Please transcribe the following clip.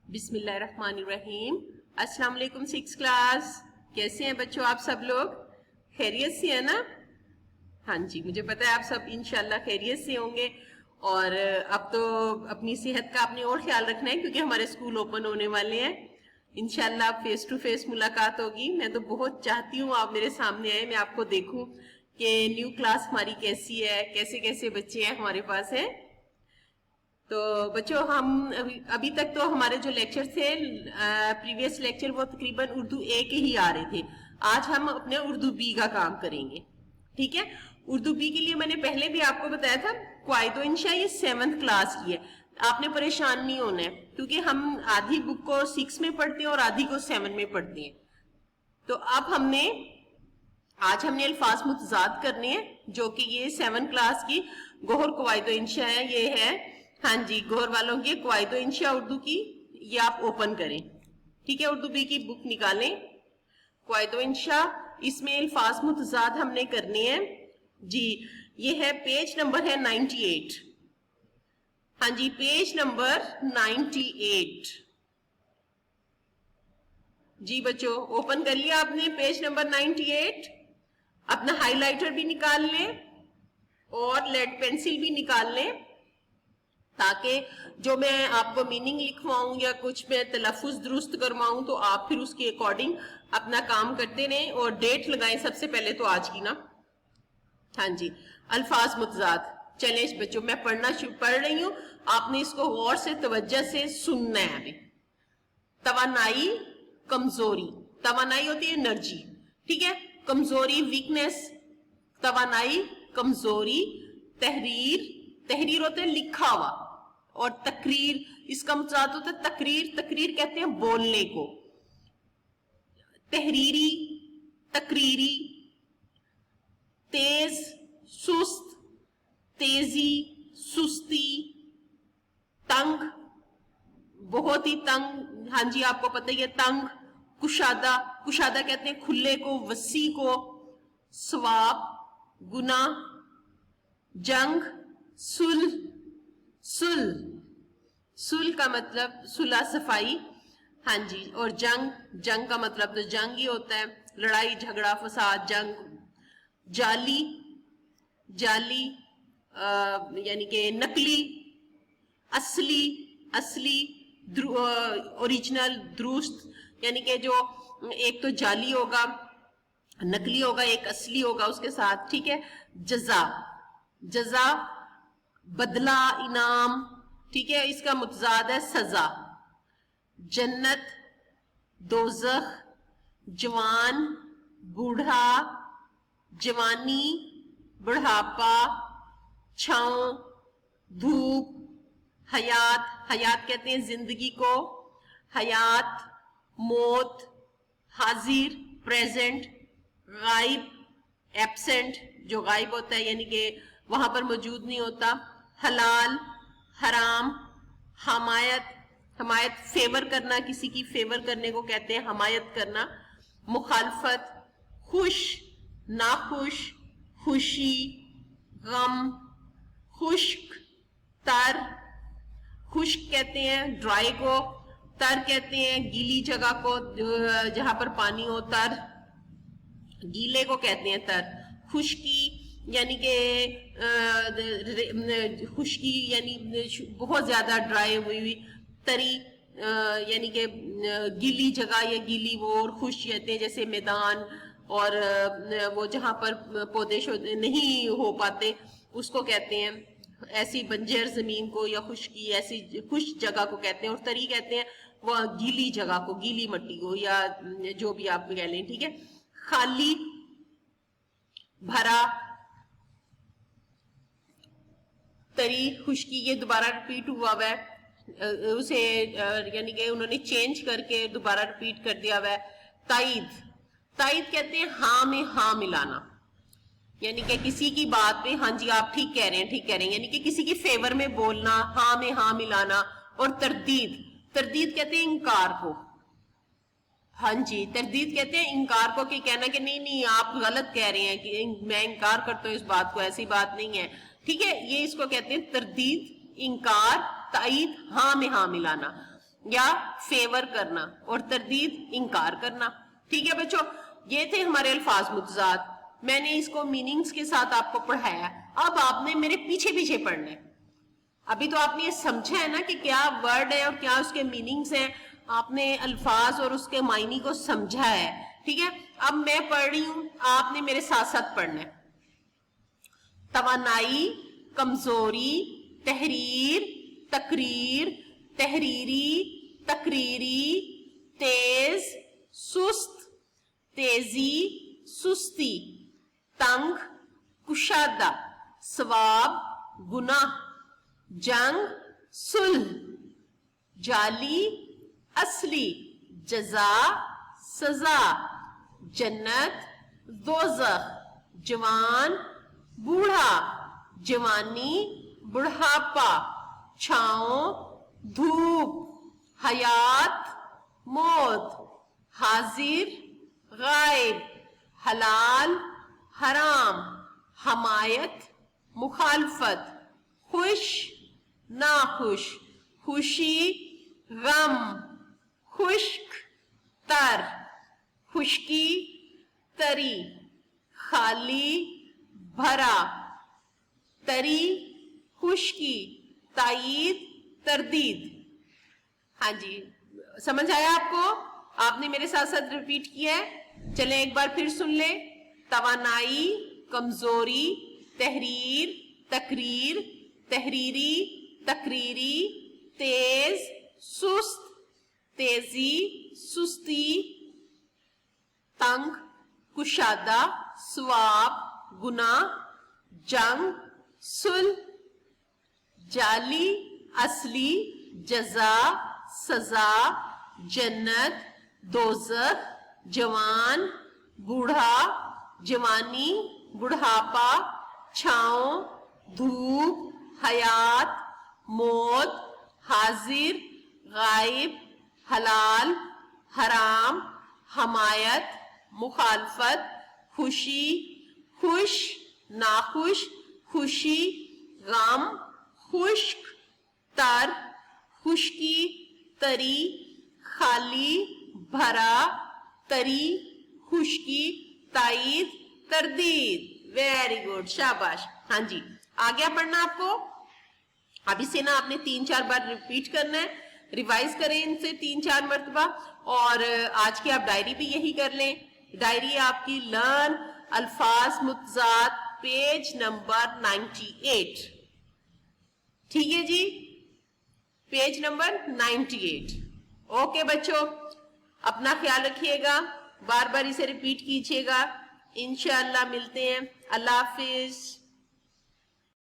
بسم اللہ الرحمن الرحیم۔ السلام علیکم سکس کلاس، کیسے ہیں بچوں آپ سب لوگ؟ خیریت سے ہیں نا؟ ہاں جی، مجھے پتا ہے آپ سب انشاءاللہ خیریت سے ہوں گے، اور اب تو اپنی صحت کا آپ نے اور خیال رکھنا ہے کیونکہ ہمارے اسکول اوپن ہونے والے ہیں۔ انشاءاللہ اب فیس ٹو فیس ملاقات ہوگی۔ میں تو بہت چاہتی ہوں آپ میرے سامنے آئے، میں آپ کو دیکھوں کہ نیو کلاس ہماری کیسی ہے، کیسے کیسے بچے ہیں ہمارے پاس ہیں۔ تو بچوں ہم ابھی تک تو ہمارے جو لیکچر تھے پریویس لیکچر وہ تقریباً اردو اے کے ہی آ رہے تھے۔ آج ہم اپنے اردو بی کا کام کریں گے، ٹھیک ہے؟ اردو بی کے لیے میں نے پہلے بھی آپ کو بتایا تھا قواعد و انشاء یہ 7th کلاس کی ہے، آپ نے پریشان نہیں ہونا ہے کیونکہ ہم آدھی بک کو 6 میں پڑھتے ہیں اور آدھی کو 7 میں پڑھتے ہیں۔ تو اب آج ہم نے الفاظ متضاد کرنے ہیں جو کہ یہ 7 کلاس کی گوہر قواعد و انشاء ہے، یہ ہے ہاں جی گوہر والوں کی قواعد و انشاء اردو کی، یہ آپ اوپن کریں، ٹھیک ہے؟ اردو بی کی بک نکالیں، قواعد و انشاء، اس میں الفاظ متضاد ہم نے کرنے ہیں جی۔ یہ ہے پیج نمبر ہے 98، ہاں جی پیج نمبر 98 جی بچوں اوپن کر لیا آپ نے پیج نمبر 98۔ اپنا ہائی لائٹر بھی نکال لیں اور لیڈ پینسل بھی نکال لیں تاکہ جو میں آپ کو میننگ لکھواؤں یا کچھ میں تلفظ درست کرواؤں تو آپ پھر اس کے اکارڈنگ اپنا کام کرتے رہیں، اور ڈیٹ لگائیں سب سے پہلے تو آج کی نا۔ ہاں جی الفاظ متضاد، چلیں بچوں میں پڑھ رہی ہوں، آپ نے اس کو غور سے توجہ سے سننا ہے ابھی۔ توانائی کمزوری، توانائی ہوتی ہے انرجی، ٹھیک ہے؟ کمزوری ویکنیس، توانائی کمزوری، تحریر ہوتے ہیں لکھا ہوا، اور تقریر اس کا مطلب ہوتا ہے تقریر کہتے ہیں بولنے کو، تقریری، تیز سست، تیزی سستی، تنگ بہت ہی تنگ، ہاں جی آپ کو پتہ ہی ہے تنگ، کشادہ کہتے ہیں کھلے کو وسیع کو، ثواب گناہ، جنگ صلح کا مطلب صلح صفائی، ہاں جی، اور جنگ کا مطلب تو جنگ ہی ہوتا ہے، لڑائی جھگڑا فساد جنگ۔ جعلی یعنی کہ نقلی، اصلی اوریجنل درست، یعنی کہ جو ایک تو جعلی ہوگا نقلی ہوگا ایک اصلی ہوگا اس کے ساتھ، ٹھیک ہے؟ جزا بدلہ انعام، ٹھیک ہے؟ اس کا متضاد ہے سزا۔ جنت دوزخ، جوان بوڑھا، جوانی بڑھاپا، چھاؤں دھوپ، حیات کہتے ہیں زندگی کو، حیات موت، حاضر پریزنٹ، غائب ایبسنٹ جو غائب ہوتا ہے یعنی کہ وہاں پر موجود نہیں ہوتا، حلال حرام، حمایت فیور کرنا، کسی کی فیور کرنے کو کہتے ہیں حمایت کرنا، مخالفت خوش ناخوش، خوشی غم، خشک تر، خشک کہتے ہیں ڈرائی کو، تر کہتے ہیں گیلی جگہ کو جہاں پر پانی ہو، تر گیلے کو کہتے ہیں تر، خشکی یعنی کہ خشکی یعنی بہت زیادہ ڈرائی ہوئی، تری یعنی کہ گیلی جگہ یا گیلی وہ، اور خشک کہتے ہیں جیسے میدان اور وہ جہاں پر پودے نہیں ہو پاتے اس کو کہتے ہیں، ایسی بنجر زمین کو یا خشکی ایسی خشک جگہ کو کہتے ہیں، اور تری کہتے ہیں وہ گیلی جگہ کو، گیلی مٹی کو یا جو بھی آپ کہہ لیں، ٹھیک ہے؟ خالی بھرا، تری خشکی یہ دوبارہ ریپیٹ ہوا ہے اسے یعنی کہ انہوں نے چینج کر کے دوبارہ ریپیٹ کر دیا ہوا ہے۔ تائید کہتے ہیں ہاں میں ہاں ملانا، یعنی کہ کسی کی بات پہ ہاں جی آپ ٹھیک کہہ رہے ہیں یعنی کہ کسی کی فیور میں بولنا، ہاں میں ہاں ملانا۔ اور تردید کہتے ہیں انکار کو، ہاں جی تردید کہتے ہیں انکار کو، کہ کہنا کہ نہیں آپ غلط کہہ رہے ہیں، کہ میں انکار کرتا ہوں اس بات کو، ایسی بات نہیں ہے، ٹھیک ہے؟ یہ اس کو کہتے ہیں تردید، انکار، تائید، ہاں میں ہاں ملانا۔ یا فیور کرنا اور تردید انکار کرنا. ٹھیک ہے بچوں, یہ تھے ہمارے الفاظ متضاد. میں نے اس کو میننگز کے ساتھ آپ کو پڑھایا. اب آپ نے میرے پیچھے پیچھے پڑھنا ہے. ابھی تو آپ نے یہ سمجھا ہے نا کہ کیا ورڈ ہے اور کیا اس کے میننگز ہیں, آپ نے الفاظ اور اس کے معنی کو سمجھا ہے. ٹھیک ہے, اب میں پڑھ رہی ہوں, آپ نے میرے ساتھ ساتھ پڑھنا ہے. توانائی, کمزوری, تحریر, تقریر, تحریری, تقریری, تیز, سست, تیزی, سستی, تنگ, کشادہ, ثواب, گناہ, جنگ, صلح, جعلی, اصلی, جزا, سزا, جنت, دوزخ, جوان, بوڑھا, جوانی, بڑھاپا, چھاؤں, دھوپ, حیات, موت, حاضر, غائب, حلال, حرام, حمایت, مخالفت, خوش, ناخوش, خوشی, غم, خشک, تر, خشکی, تری, خالی, بھرا, تری, خشکی, تائید, تردید. ہاں جی, سمجھ آیا آپ کو؟ آپ نے میرے ساتھ ساتھ ریپیٹ کیا ہے. چلیں ایک بار پھر سن لیں. توانائی, کمزوری, تحریر, تقریر, تحریری, تقریری, تیز, سست, تیزی, سستی, تنگ, کشادہ, ثواب, گناہ, جنگ, صلح, جعلی, اصلی, جزا, سزا, جنت, دوزخ, جوان, بوڑھا, جوانی, بڑھاپا, چھاؤں, دھوپ, حیات, موت, حاضر, غائب, حلال, حرام, حمایت, مخالفت, خوشی, خوش, ناخوش, خوشی, غم, خشک, تر, خشکی, تری, خالی, بھرا, تری, خشکی, تائید, تردید. ویری گڈ, شاباش. ہاں جی, آگے پڑھنا آپ کو. اب اسے نا آپ نے 3-4 بار ریپیٹ کرنا ہے. ریوائز کریں ان سے 3-4 مرتبہ. اور آج کی آپ ڈائری بھی یہی کر لیں. ڈائری آپ کی لرن الفاظ متضاد, پیج نمبر 98. ٹھیک ہے جی, پیج نمبر 98. اوکے بچوں, اپنا خیال رکھیے گا, بار بار اسے ریپیٹ کیجیے گا. انشاءاللہ ملتے ہیں. اللہ حافظ.